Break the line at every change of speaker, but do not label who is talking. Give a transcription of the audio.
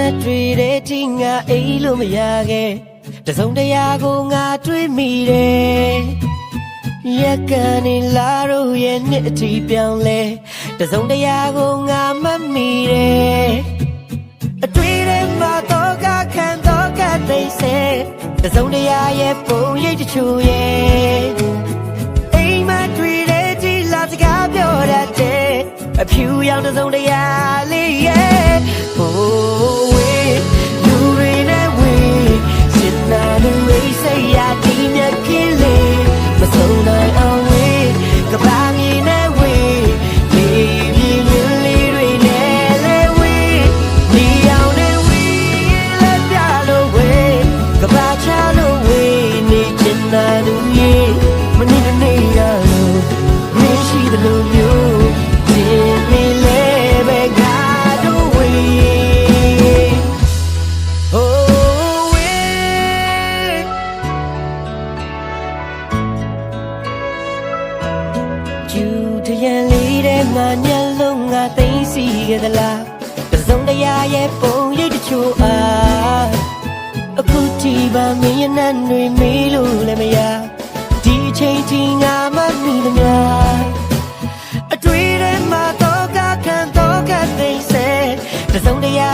နဲ့တွေ့တဲ့ဒီငါအိမ်လို့မရခဲ့တစုံတရာကိုငါတွေ့မိတယ်ရက်ကနေလာတော့ရဲ့နှစ်အထိပြောင်းလဲတစုံတရာကိုငါမမိတယ်အတွေ့ထဲမှာတော့ကခံတော့ကသိစေတစုံတရာရဲ့ပုံရိပ်တချို့ရဲ့အိမ်မှာတွေ့တဲ့ဒီလာစကားပြောတတ်တဲ့အဖြူရောင်တစုံတရာလေးရဲ့ဟိုးဝေးလူတွေနဲ့ဝေးစစ်နာလူတွေစိတ်ရဒီမြက်ခင်းလေးမဆုံးနိုင်အောင်ဝေးကဘာမြေနဲ့ဝေးလေးပြင်းပြင်းလေးတွေနဲ့လဲဝေးဒီအောင်နဲ့ဝေးလက်ပြလို့ဝေးကဘာချလို့ဝေးနေချင်တဲ့လူကြီးမနေနေရလို့မရှိတဲ့လူမျိုးဒီမေလေပဲကတော့ဝေးကျူတရန်လေးတဲ့ငါညလုံးငါသိမ့်စီခဲ့သလားတစုံတရာရဲ့ပုံရိပ်တချို့အားအခုဒီပါမင်းရဲ့နတ်တွေမေးလို့လည်းမရဒီအချိန်ဒီငါမမိသမျှအတွေ့ထဲမှာတော့ကခံတော့ကသိစေတစုံတရာ